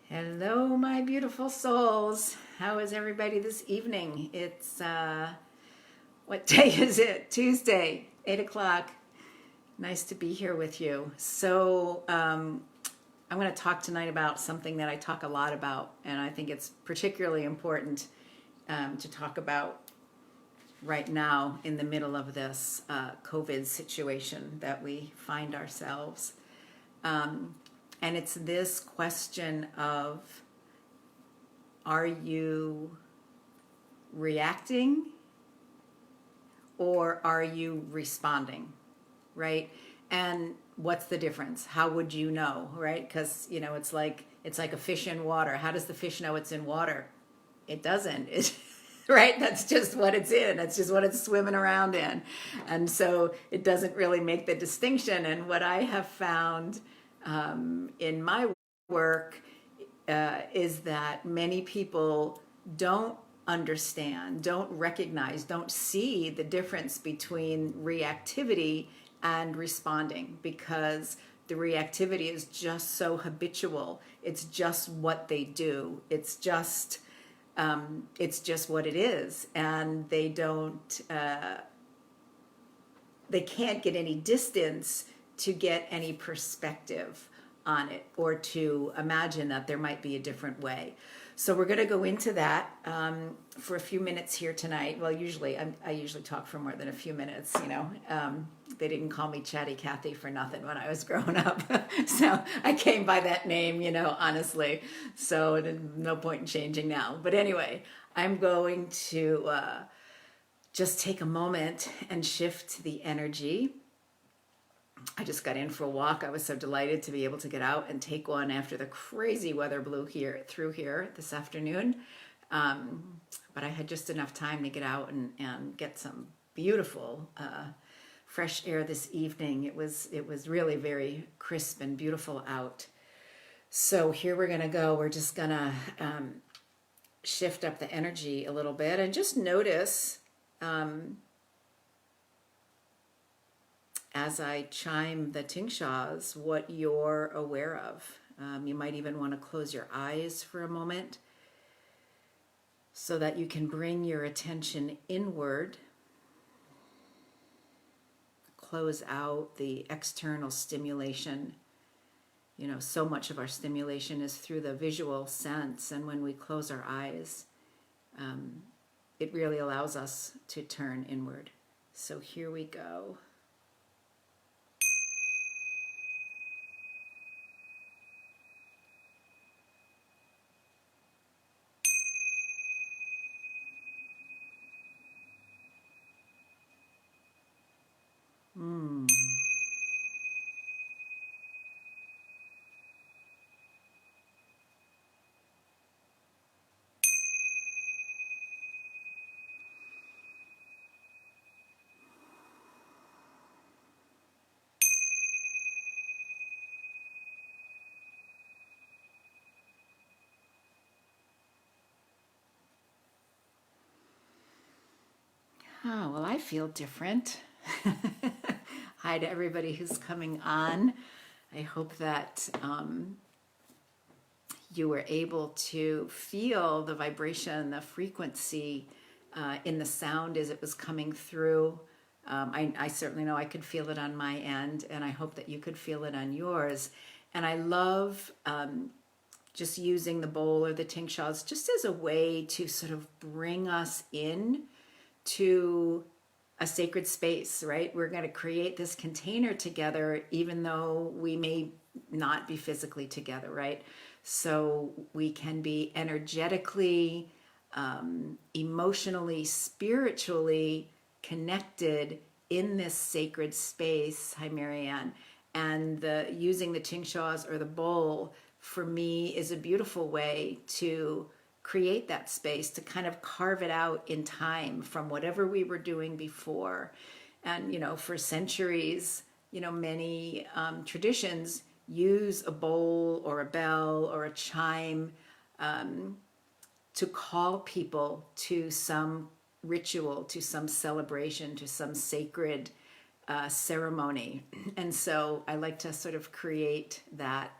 Hello, my beautiful souls. How is everybody this evening? It's, what day is it? Tuesday, 8 o'clock. Nice to be here with you. I'm going to talk tonight about something that I talk a lot about, and I think it's particularly important to talk about right now in the middle of this COVID situation that we find ourselves. And it's this question of, are you reacting or are you responding, right? And what's the difference? How would you know, right? Because, it's like a fish in water. How does the fish know it's in water? It doesn't. Right? That's just what it's in. That's just what it's swimming around in. And so it doesn't really make the distinction. And what I have found in my work is that many people don't understand, don't recognize, don't see the difference between reactivity and responding, because the reactivity is just so habitual. It's just what they do. It's just what it is, and they can't get any distance to get any perspective on it or to imagine that there might be a different way. So we're going to go into that for a few minutes here tonight. Well, I usually talk for more than a few minutes. They didn't call me Chatty Cathy for nothing when I was growing up. So I came by that name, honestly. So no point in changing now. But anyway, I'm going to just take a moment and shift the energy. I just got in for a walk. I was so delighted to be able to get out and take one after the crazy weather blew through here this afternoon. But I had just enough time to get out and get some beautiful fresh air this evening. It was really very crisp and beautiful out. So here we're going to go. We're just going to shift up the energy a little bit and just notice as I chime the tingshaws, what you're aware of. You might even want to close your eyes for a moment so that you can bring your attention inward, close out the external stimulation. So much of our stimulation is through the visual sense, and when we close our eyes, it really allows us to turn inward. So here we go. Oh, well, I feel different. Hi to everybody who's coming on. I hope that you were able to feel the vibration, the frequency in the sound as it was coming through. I certainly know I could feel it on my end, and I hope that you could feel it on yours. And I love just using the bowl or the tingshaws just as a way to sort of bring us in to a sacred space, right? We're going to create this container together, even though we may not be physically together, right? So we can be energetically, emotionally, spiritually connected in this sacred space. Hi, Marianne. And using the tingshaws or the bowl for me is a beautiful way to create that space, to kind of carve it out in time from whatever we were doing before. And, for centuries, many traditions use a bowl or a bell or a chime to call people to some ritual, to some celebration, to some sacred ceremony. And so I like to sort of create that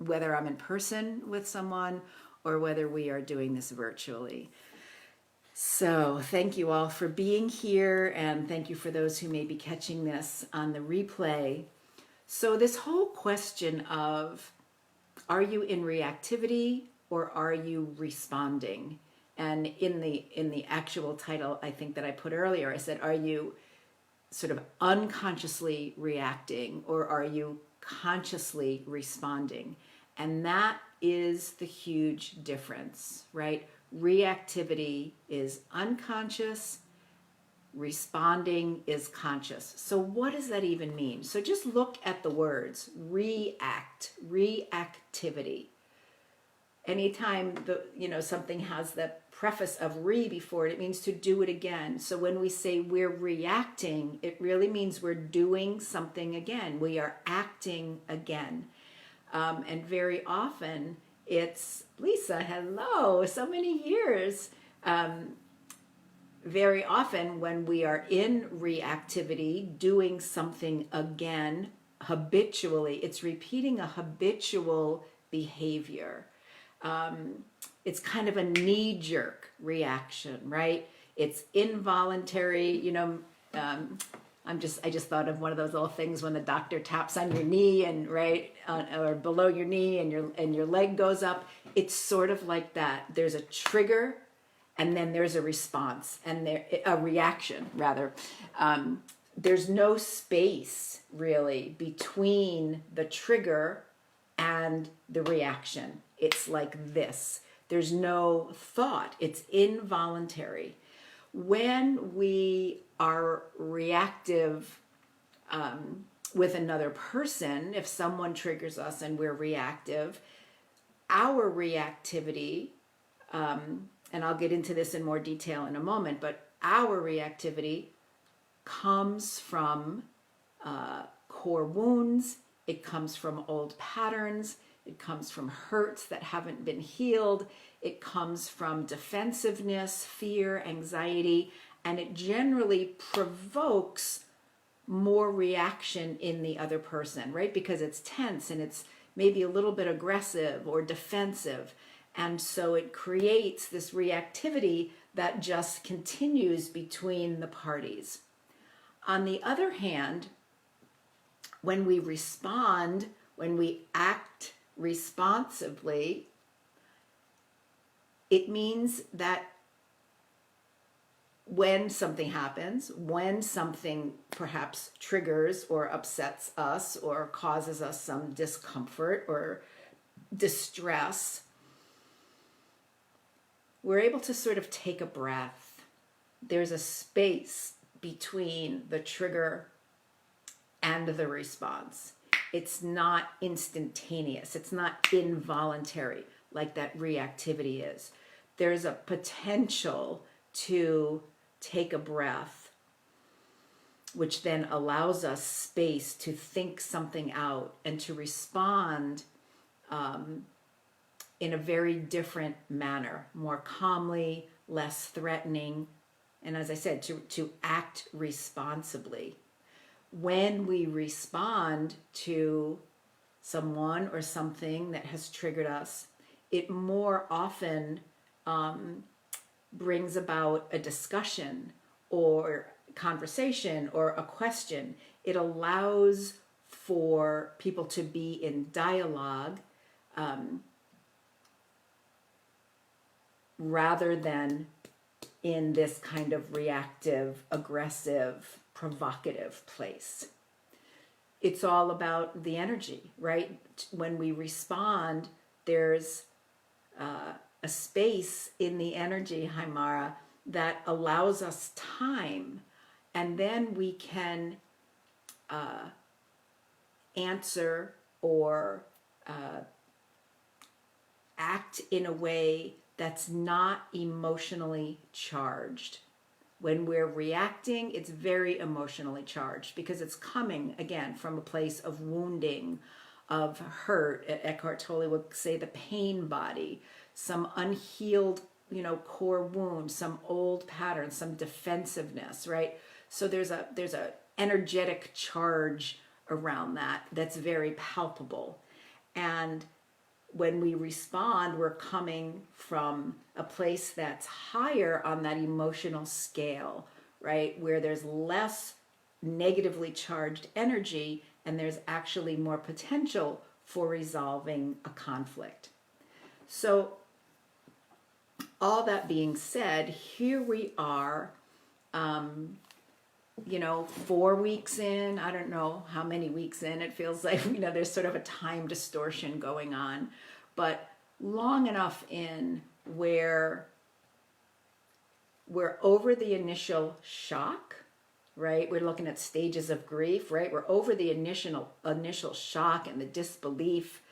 whether I'm in person with someone or whether we are doing this virtually. So thank you all for being here, and thank you for those who may be catching this on the replay. So this whole question of, are you in reactivity or are you responding? And in the actual title, I think that I put earlier, I said, are you sort of unconsciously reacting or are you consciously responding? And that is the huge difference, right? Reactivity is unconscious, responding is conscious. So what does that even mean? So just look at the words: react, reactivity. Anytime something has the preface of re before it, it means to do it again. So when we say we're reacting, it really means we're doing something again. We are acting again. And very often it's, Lisa, hello, so many years. Very often when we are in reactivity, doing something again, habitually, it's repeating a habitual behavior. It's kind of a knee-jerk reaction, right? It's involuntary, I just thought of one of those little things when the doctor taps on your knee and or below your knee and your leg goes up. It's sort of like that. There's a trigger and then there's a response and a reaction rather. There's no space really between the trigger and the reaction. It's like this. There's no thought. It's involuntary. When we are reactive with another person, if someone triggers us and we're reactive, our reactivity, and I'll get into this in more detail in a moment, but our reactivity comes from core wounds, it comes from old patterns, it comes from hurts that haven't been healed, it comes from defensiveness, fear, anxiety, and it generally provokes more reaction in the other person, right? Because it's tense and it's maybe a little bit aggressive or defensive. And so it creates this reactivity that just continues between the parties. On the other hand, when we respond, when we act responsibly, it means that when something happens, when something perhaps triggers or upsets us or causes us some discomfort or distress, we're able to sort of take a breath. There's a space between the trigger and the response. It's not instantaneous. It's not involuntary like that reactivity is. There's a potential to take a breath, which then allows us space to think something out and to respond in a very different manner, more calmly, less threatening, and as I said, to act responsibly. When we respond to someone or something that has triggered us, it more often brings about a discussion or conversation or a question. It allows for people to be in dialogue rather than in this kind of reactive, aggressive, provocative place. It's all about the energy, right? When we respond, there's a space in the energy, Haimara, that allows us time, and then we can answer or act in a way that's not emotionally charged. When we're reacting, it's very emotionally charged because it's coming, again, from a place of wounding, of hurt. Eckhart Tolle would say the pain body, some unhealed, core wound, some old pattern, some defensiveness, right? So there's a energetic charge around that that's very palpable. And when we respond, we're coming from a place that's higher on that emotional scale, right? Where there's less negatively charged energy and there's actually more potential for resolving a conflict. So, all that being said, here we are, 4 weeks in. I don't know how many weeks in. It feels like, there's sort of a time distortion going on, but long enough in where we're over the initial shock, right? We're looking at stages of grief, right? We're over the initial shock and the disbelief.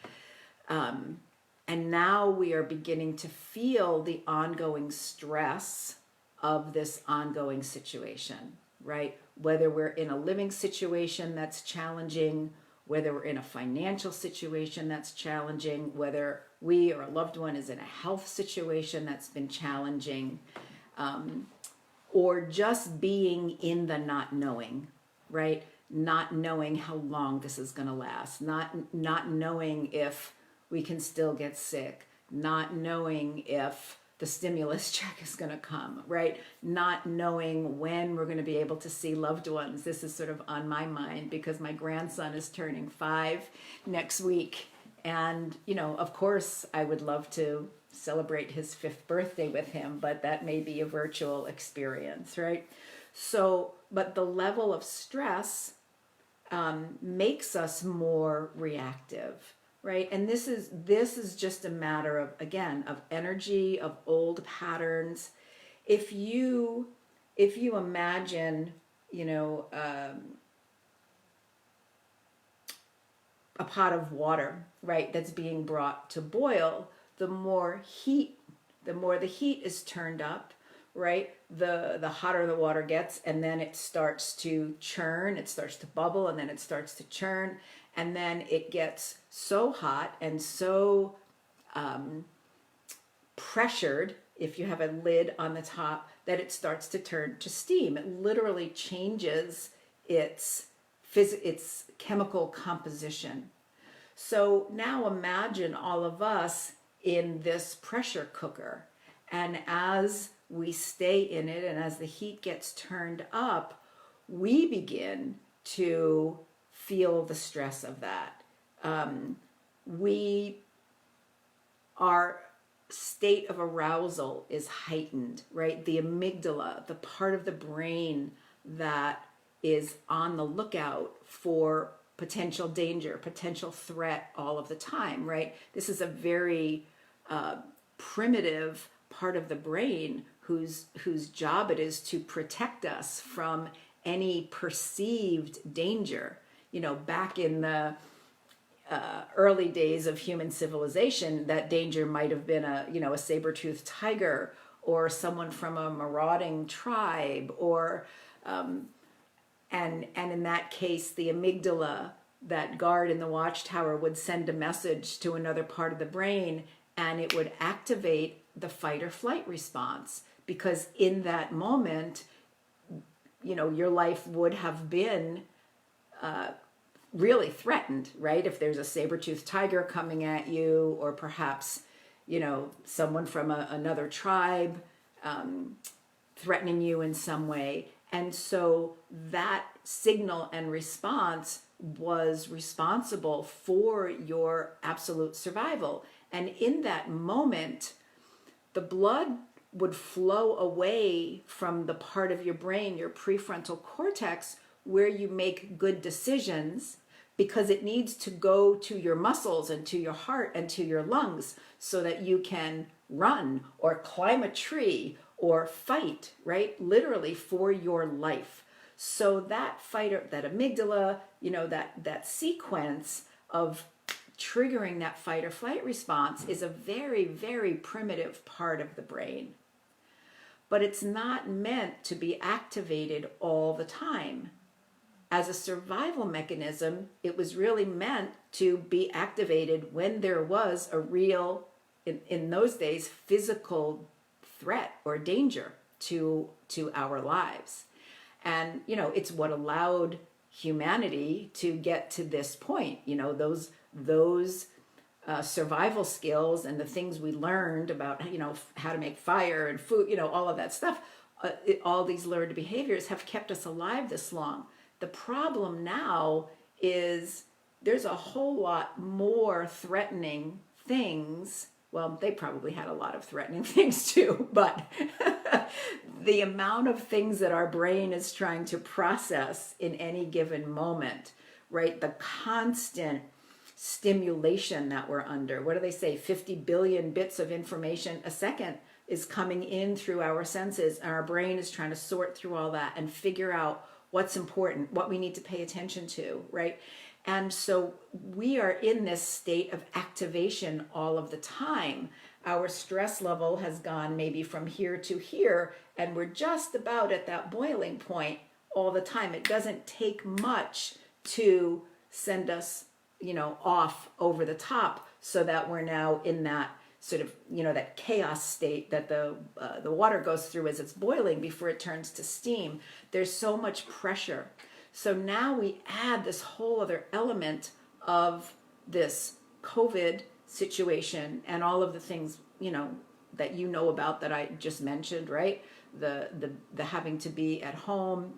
And now we are beginning to feel the ongoing stress of this ongoing situation, right? Whether we're in a living situation that's challenging, whether we're in a financial situation that's challenging, whether we or a loved one is in a health situation that's been challenging, or just being in the not knowing, right? Not knowing how long this is going to last, not knowing if we can still get sick, not knowing if the stimulus check is going to come, right? Not knowing when we're going to be able to see loved ones. This is sort of on my mind because my grandson is turning 5 next week. And, of course, I would love to celebrate his 5th birthday with him, but that may be a virtual experience, right? So, but the level of stress makes us more reactive. Right. And this is just a matter of, again, of energy, of old patterns. If you imagine, a pot of water, right, that's being brought to boil, the more the heat is turned up, right, the hotter the water gets, and then it starts to churn, it starts to bubble, and then it starts to churn. And then it gets so hot and so pressured, if you have a lid on the top, that it starts to turn to steam. It literally changes its chemical composition. So now imagine all of us in this pressure cooker. And as we stay in it and as the heat gets turned up, we begin to feel the stress of that. Our state of arousal is heightened, right? The amygdala, the part of the brain that is on the lookout for potential danger, potential threat all of the time, right? This is a very primitive part of the brain whose job it is to protect us from any perceived danger. Back in the early days of human civilization, that danger might have been a saber-toothed tiger or someone from a marauding tribe, or and in that case, the amygdala, that guard in the watchtower, would send a message to another part of the brain, and it would activate the fight or flight response, because in that moment, your life would have been really threatened, right? If there's a saber-toothed tiger coming at you, or perhaps, someone from another tribe threatening you in some way. And so that signal and response was responsible for your absolute survival. And in that moment, the blood would flow away from the part of your brain, your prefrontal cortex, where you make good decisions, because it needs to go to your muscles and to your heart and to your lungs so that you can run or climb a tree or fight, right? Literally for your life. So that fight, or that amygdala, that sequence of triggering that fight or flight response is a very, very primitive part of the brain. But it's not meant to be activated all the time. As a survival mechanism, it was really meant to be activated when there was a real, in those days, physical threat or danger to our lives. And, it's what allowed humanity to get to this point. Those survival skills and the things we learned about, how to make fire and food, all of that stuff, all these learned behaviors have kept us alive this long. The problem now is there's a whole lot more threatening things. Well, they probably had a lot of threatening things too, but the amount of things that our brain is trying to process in any given moment, right? The constant stimulation that we're under. What do they say? 50 billion bits of information a second is coming in through our senses, and our brain is trying to sort through all that and figure out what's important, what we need to pay attention to, right? And so we are in this state of activation all of the time. Our stress level has gone maybe from here to here, and we're just about at that boiling point all the time. It doesn't take much to send us, off over the top, so that we're now in that sort of, that chaos state that the water goes through as it's boiling before it turns to steam. There's so much pressure. So now we add this whole other element of this COVID situation and all of the things, that about that I just mentioned, right? The having to be at home,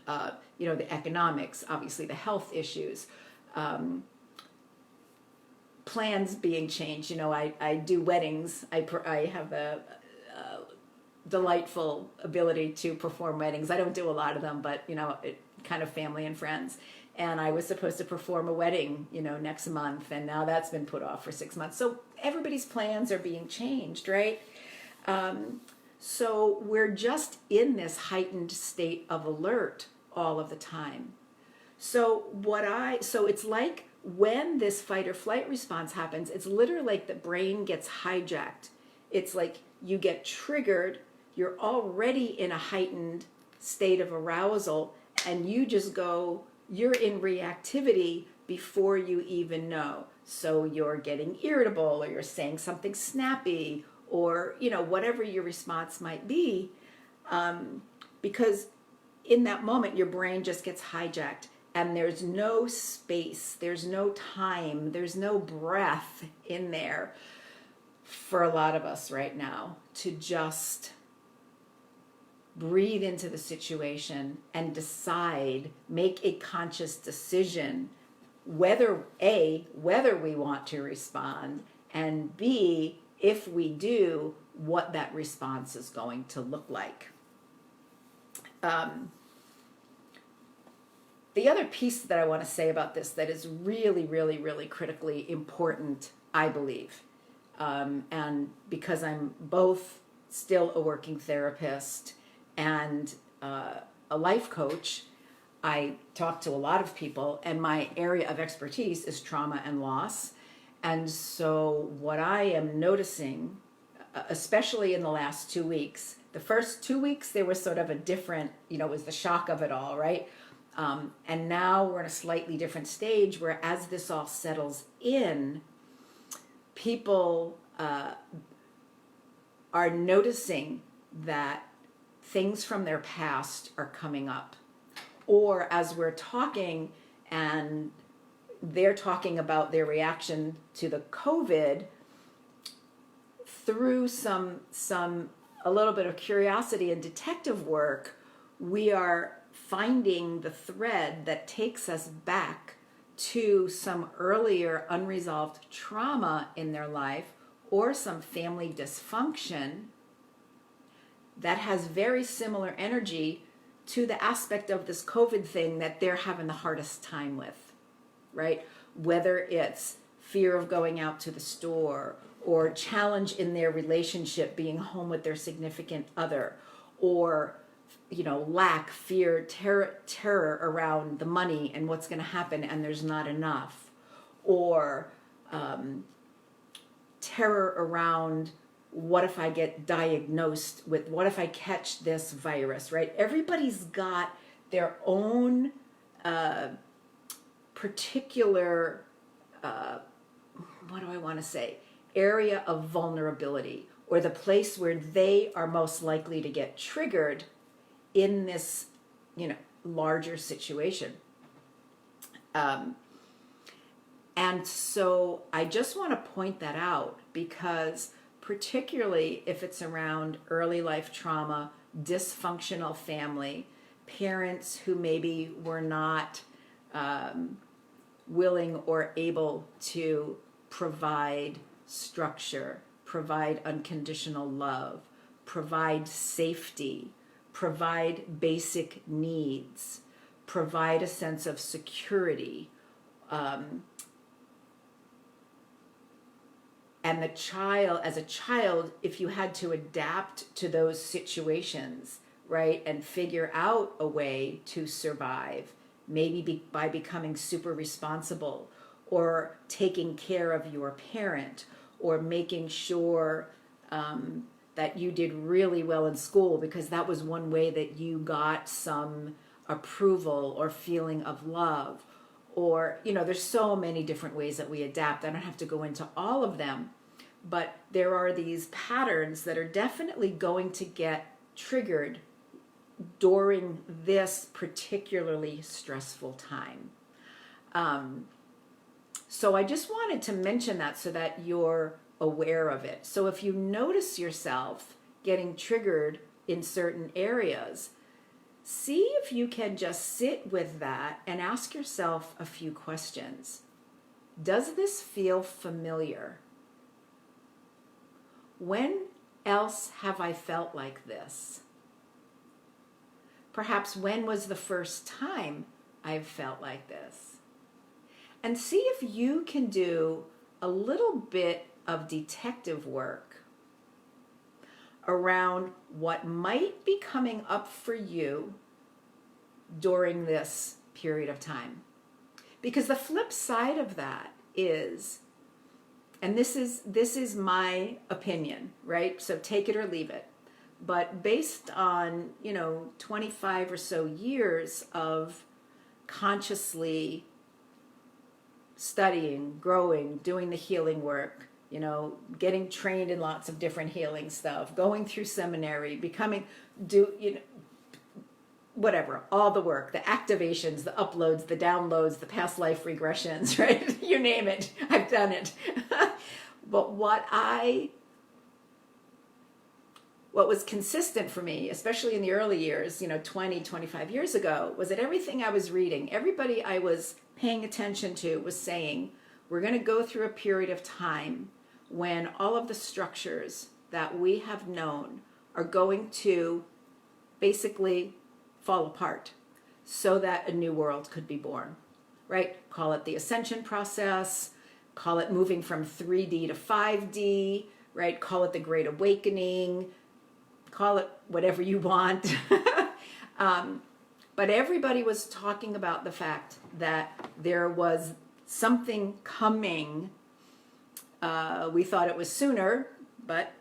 the economics, obviously the health issues, plans being changed. I do weddings. I have a delightful ability to perform weddings. I don't do a lot of them, but kind of family and friends. And I was supposed to perform a wedding, next month, and now that's been put off for 6 months. So everybody's plans are being changed, right? So we're just in this heightened state of alert all of the time. So it's like when this fight or flight response happens, it's literally like the brain gets hijacked. It's like you get triggered, you're already in a heightened state of arousal, and you're in reactivity before you even know. So you're getting irritable, or you're saying something snappy, or, whatever your response might be, because in that moment, your brain just gets hijacked, and there's no space, there's no time, there's no breath in there for a lot of us right now to just breathe into the situation and decide, make a conscious decision whether we want to respond, and B, if we do, what that response is going to look like. The other piece that I want to say about this that is really, really, really critically important, I believe, and because I'm both still a working therapist and a life coach, I talk to a lot of people, and my area of expertise is trauma and loss. And so what I am noticing, especially in the last 2 weeks, the first 2 weeks, there was sort of a different, it was the shock of it all, right? And now we're in a slightly different stage where, as this all settles in, people are noticing that things from their past are coming up. Or as we're talking and they're talking about their reaction to the COVID, through a little bit of curiosity and detective work, we are finding the thread that takes us back to some earlier unresolved trauma in their life, or some family dysfunction that has very similar energy to the aspect of this COVID thing that they're having the hardest time with, right? Whether it's fear of going out to the store, or challenge in their relationship being home with their significant other, or lack, fear, terror around the money and what's going to happen and there's not enough, or terror around what if I get diagnosed with, what if I catch this virus, right? Everybody's got their own particular, what do I want to say, area of vulnerability, or the place where they are most likely to get triggered in this, And so I just want to point that out because particularly if it's around early life trauma, dysfunctional family, parents who maybe were not willing or able to provide structure, provide unconditional love, provide safety, provide basic needs, provide a sense of security. And the child, as a child, if you had to adapt to those situations, right, and figure out a way to survive, maybe by becoming super responsible or taking care of your parent or making sure that you did really well in school because that was one way that you got some approval or feeling of love. Or, there's so many different ways that we adapt. I don't have to go into all of them, but there are these patterns that are definitely going to get triggered during this particularly stressful time. So I just wanted to mention that so that you're aware of it. So if you notice yourself getting triggered in certain areas, see if you can just sit with that and ask yourself a few questions. Does this feel familiar? When else have I felt like this? Perhaps when was the first time I've felt like this? And see if you can do a little bit of detective work around what might be coming up for you during this period of time. Because the flip side of that is, and this is my opinion, right? So take it or leave it. But based on, 25 or so years of consciously studying, growing, doing the healing work, getting trained in lots of different healing stuff, going through seminary, whatever, all the work, the activations, the uploads, the downloads, the past life regressions, right? You name it, I've done it. But what was consistent for me, especially in the early years, 20, 25 years ago, was that everything I was reading, everybody I was paying attention to was saying, we're going to go through a period of time when all of the structures that we have known are going to basically fall apart so that a new world could be born, right? Call it the ascension process, call it moving from 3D to 5D, right? Call it the Great Awakening, call it whatever you want. But everybody was talking about the fact that there was something coming. We thought it was sooner, but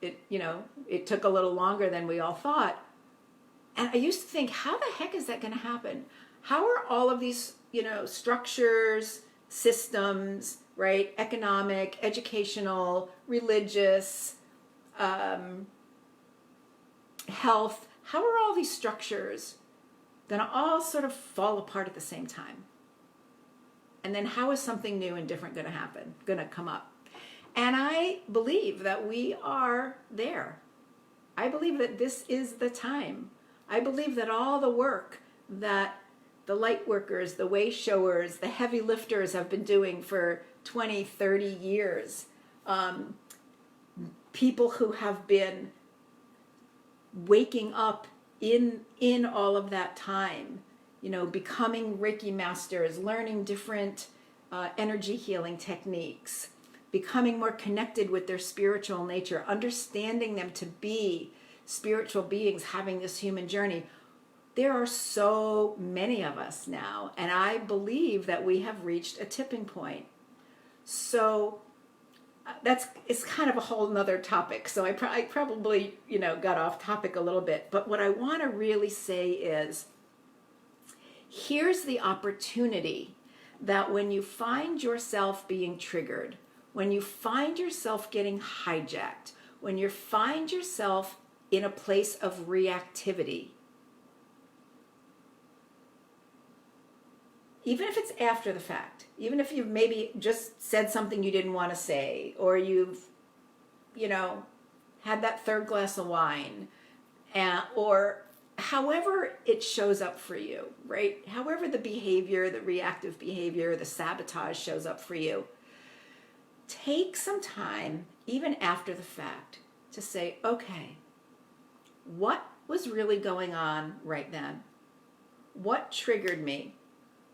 it took a little longer than we all thought. And I used to think, how the heck is that going to happen? How are all of these, structures, systems, right? Economic, educational, religious, health, how are all these structures going to all sort of fall apart at the same time? And then how is something new and different going to happen, going to come up? And I believe that we are there. I believe that this is the time. I believe that all the work that the light workers, the way showers, the heavy lifters have been doing for 20, 30 years, people who have been waking up in all of that time, becoming Reiki masters, learning different energy healing techniques, becoming more connected with their spiritual nature, understanding them to be spiritual beings having this human journey. There are so many of us now, and I believe that we have reached a tipping point. So it's kind of a whole nother topic. So I probably, got off topic a little bit. But what I want to really say is, here's the opportunity that when you find yourself being triggered, when you find yourself getting hijacked, when you find yourself in a place of reactivity, even if it's after the fact, even if you've maybe just said something you didn't want to say, or you've, had that third glass of wine, or however it shows up for you, right? However the behavior, the reactive behavior, the sabotage shows up for you, take some time, even after the fact, to say, okay, what was really going on right then? What triggered me?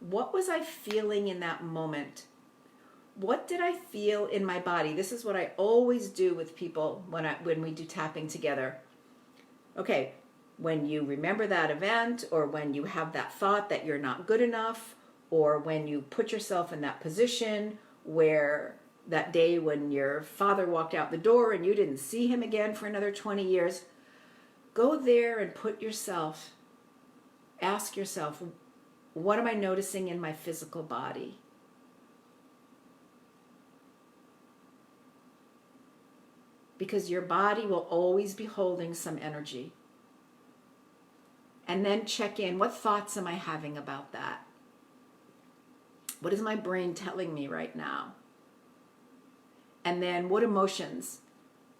What was I feeling in that moment? What did I feel in my body? This is what I always do with people when we do tapping together. Okay, when you remember that event, or when you have that thought that you're not good enough, or when you put yourself in that position where that day when your father walked out the door and you didn't see him again for another 20 years, go there and ask yourself, what am I noticing in my physical body? Because your body will always be holding some energy. And then check in, what thoughts am I having about that? What is my brain telling me right now? And then what emotions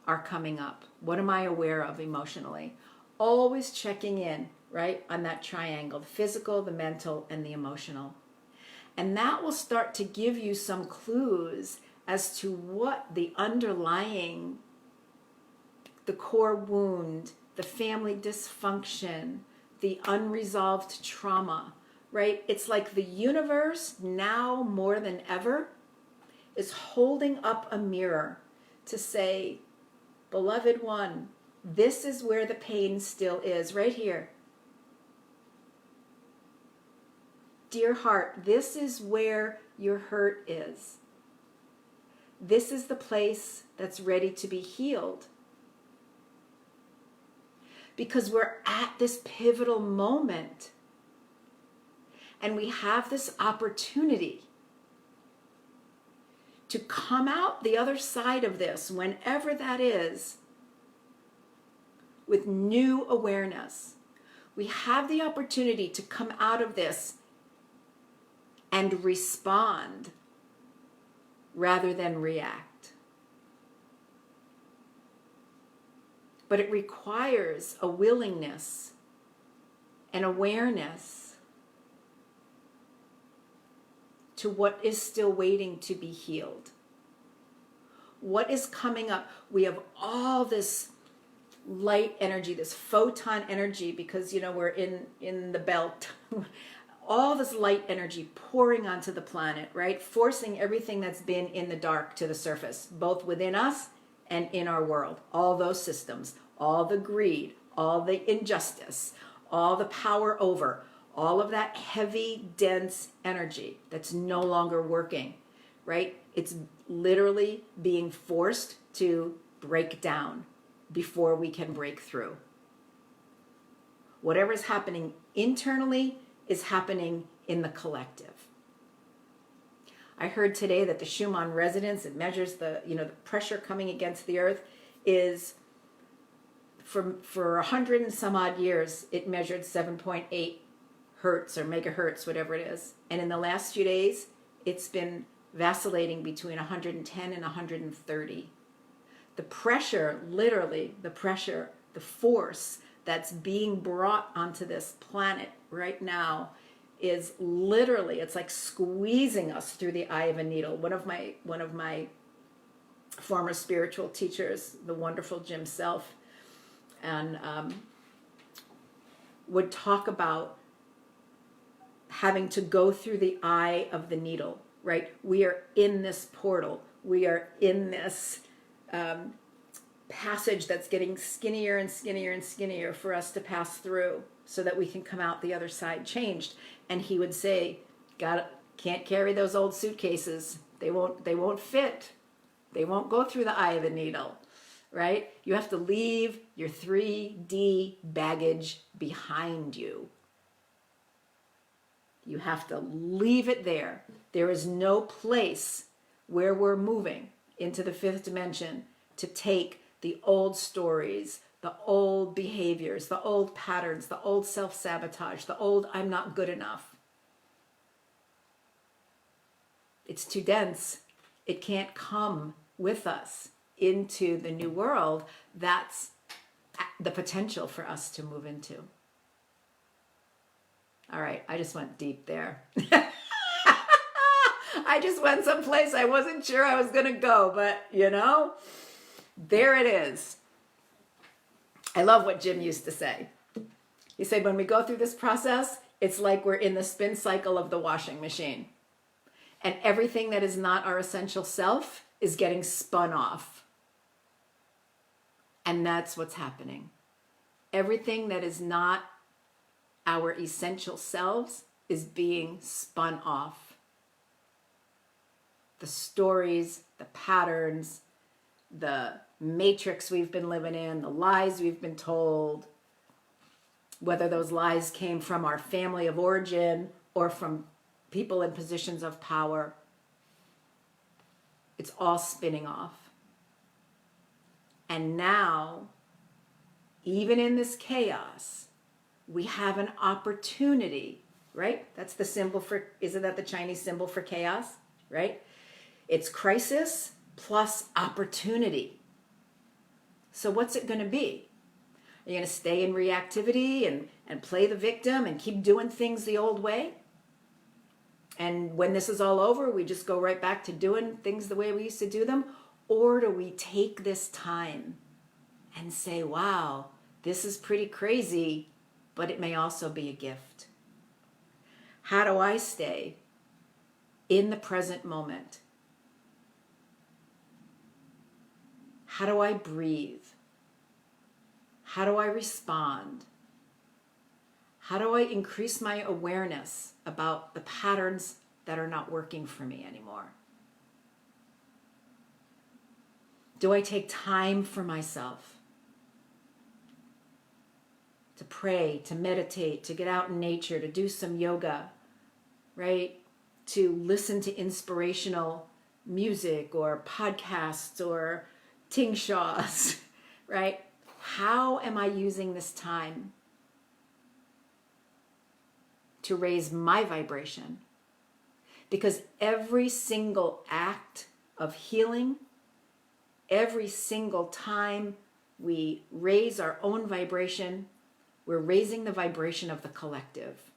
are coming up? What am I aware of emotionally? Always checking in, right, on that triangle, the physical, the mental, and the emotional. And that will start to give you some clues as to what the underlying, the core wound, the family dysfunction, the unresolved trauma, right? It's like the universe now more than ever is holding up a mirror to say, beloved one, this is where the pain still is, right here. Dear heart, this is where your hurt is. This is the place that's ready to be healed. Because we're at this pivotal moment, and we have this opportunity to come out the other side of this, whenever that is, with new awareness. We have the opportunity to come out of this and respond rather than react. But it requires a willingness, an awareness to what is still waiting to be healed. What is coming up? We have all this light energy, this photon energy, because we're in the belt. All this light energy pouring onto the planet, right? Forcing everything that's been in the dark to the surface, both within us and in our world. All those systems, all the greed, all the injustice, all the power over, all of that heavy, dense energy that's no longer working, right? It's literally being forced to break down before we can break through. Whatever's happening internally is happening in the collective. I heard today that the Schumann Residence, it measures the pressure coming against the earth, is for 100 and some odd years, it measured 7.8 hertz or megahertz, whatever it is. And in the last few days, it's been vacillating between 110 and 130. The pressure, literally, the force that's being brought onto this planet right now is literally, it's like squeezing us through the eye of a needle. One of my former spiritual teachers, the wonderful Jim Self, and would talk about having to go through the eye of the needle, right? We are in this portal. We are in this passage that's getting skinnier and skinnier and skinnier for us to pass through so that we can come out the other side changed. And he would say, can't carry those old suitcases. They won't fit. They won't go through the eye of the needle, right? You have to leave your 3D baggage behind you. You have to leave it there. There is no place where we're moving into the fifth dimension to take the old stories, the old behaviors, the old patterns, the old self-sabotage, the old I'm not good enough. It's too dense. It can't come with us into the new world. That's the potential for us to move into. All right, I just went deep there. I just went someplace I wasn't sure I was going to go, but there it is. I love what Jim used to say. He said, when we go through this process, it's like we're in the spin cycle of the washing machine. And everything that is not our essential self is getting spun off. And that's what's happening. Everything that is not our essential selves is being spun off. The stories, the patterns, the matrix we've been living in, the lies we've been told, whether those lies came from our family of origin or from people in positions of power, it's all spinning off. And now, even in this chaos, we have an opportunity, right? That's the symbol for, isn't that the Chinese symbol for chaos, right? It's crisis plus opportunity. So what's it going to be? Are you going to stay in reactivity and play the victim and keep doing things the old way? And when this is all over, we just go right back to doing things the way we used to do them? Or do we take this time and say, wow, this is pretty crazy, but it may also be a gift? How do I stay in the present moment? How do I breathe? How do I respond? How do I increase my awareness about the patterns that are not working for me anymore? Do I take time for myself to pray, to meditate, to get out in nature, to do some yoga, right? To listen to inspirational music or podcasts or tingshaws, right? How am I using this time to raise my vibration? Because every single act of healing, every single time we raise our own vibration, we're raising the vibration of the collective.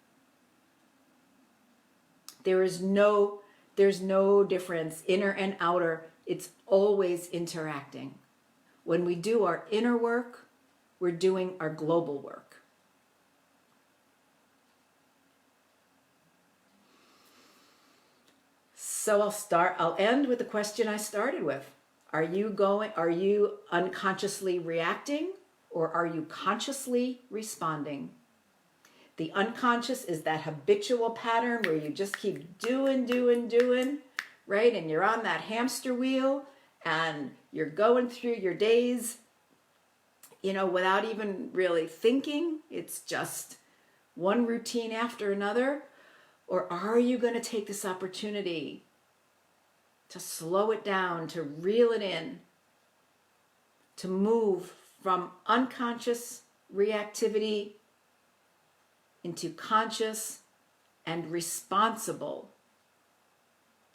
There's no difference, inner and outer. It's always interacting. When we do our inner work, we're doing our global work. So I'll end with the question I started with. Are you unconsciously reacting, or are you consciously responding? The unconscious is that habitual pattern where you just keep doing, right? And you're on that hamster wheel and you're going through your days, without even really thinking. It's just one routine after another. Or are you going to take this opportunity to slow it down, to reel it in, to move from unconscious reactivity into conscious and responsible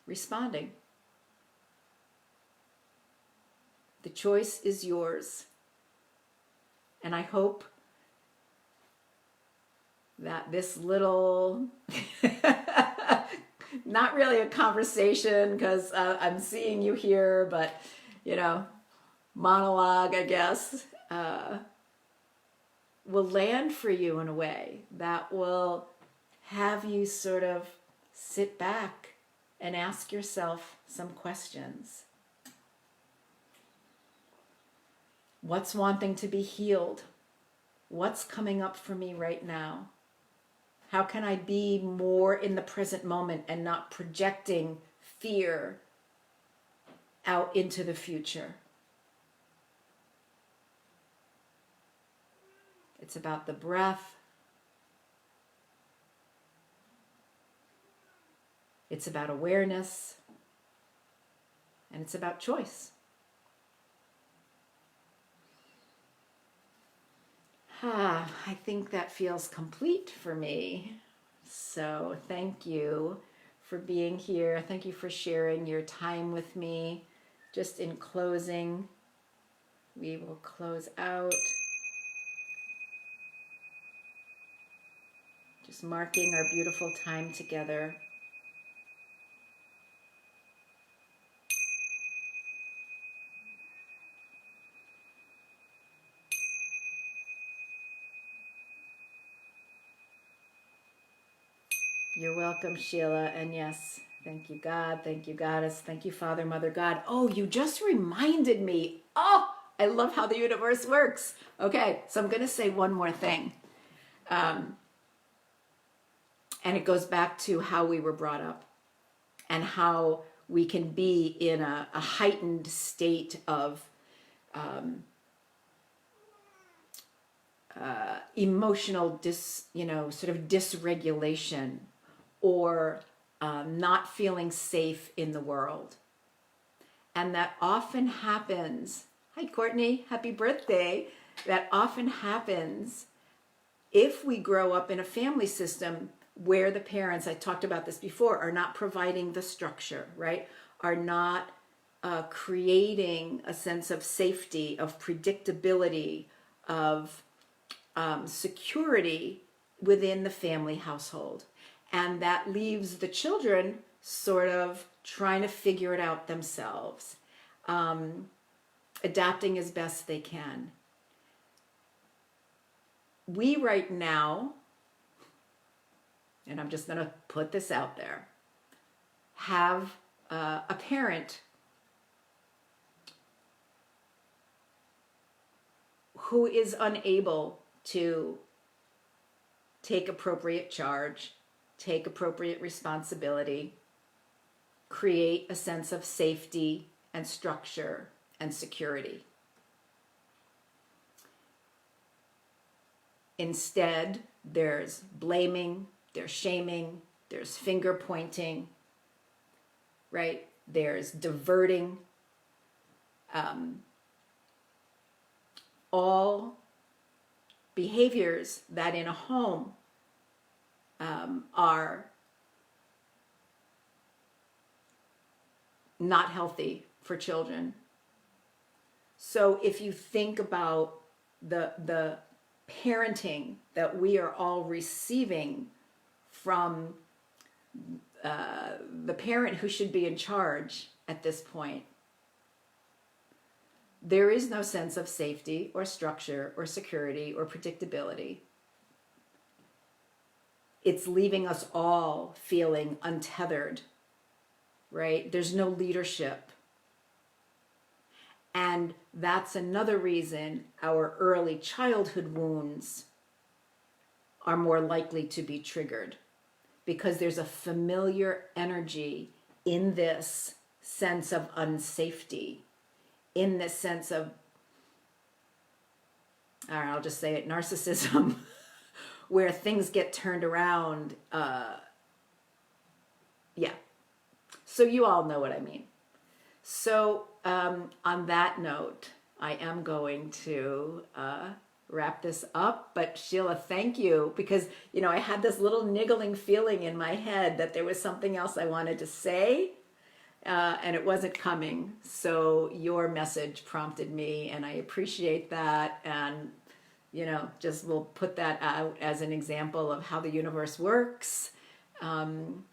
responding? The choice is yours. And I hope that this little, not really a conversation because I'm seeing you here, but, monologue, I guess, will land for you in a way that will have you sort of sit back and ask yourself some questions. What's wanting to be healed? What's coming up for me right now? How can I be more in the present moment and not projecting fear out into the future? It's about the breath. It's about awareness. And it's about choice. I think that feels complete for me. So thank you for being here. Thank you for sharing your time with me. Just in closing, we will close out. Just marking our beautiful time together. You're welcome, Sheila. And yes, thank you, God. Thank you, Goddess. Thank you, Father, Mother, God. Oh, you just reminded me. Oh, I love how the universe works. Okay, so I'm going to say one more thing. And it goes back to how we were brought up and how we can be in a heightened state of emotional sort of dysregulation, or not feeling safe in the world. And that often happens, hi Courtney, happy birthday, that often happens if we grow up in a family system where the parents, I talked about this before, are not providing the structure, right? Are not creating a sense of safety, of predictability, of security within the family household. And that leaves the children sort of trying to figure it out themselves, adapting as best they can. We right now, and I'm just going to put this out there, have a parent who is unable to take appropriate charge, take appropriate responsibility, create a sense of safety and structure and security. Instead, there's blaming, there's shaming, there's finger pointing, right? There's diverting. All behaviors that in a home are not healthy for children. So if you think about the parenting that we are all receiving from the parent who should be in charge at this point, there is no sense of safety or structure or security or predictability. It's leaving us all feeling untethered, right? There's no leadership. And that's another reason our early childhood wounds are more likely to be triggered, because there's a familiar energy in this sense of unsafety, in this sense of, all right, I'll just say it, narcissism, where things get turned around. Yeah. So you all know what I mean. So on that note, I am going to wrap this up. But Sheila, thank you, because, you know, I had this little niggling feeling in my head that there was something else I wanted to say, and it wasn't coming. So your message prompted me, and I appreciate that. And, you know, just we'll put that out as an example of how the universe works in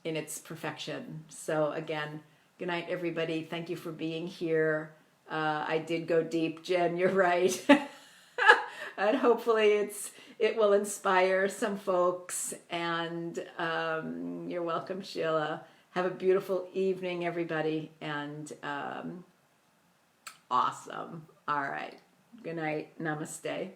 its perfection. So again, good night, everybody. Thank you for being here. I did go deep, Jen, you're right. And hopefully it will inspire some folks. And you're welcome, Sheila. Have a beautiful evening, everybody. And awesome. All right. Good night. Namaste.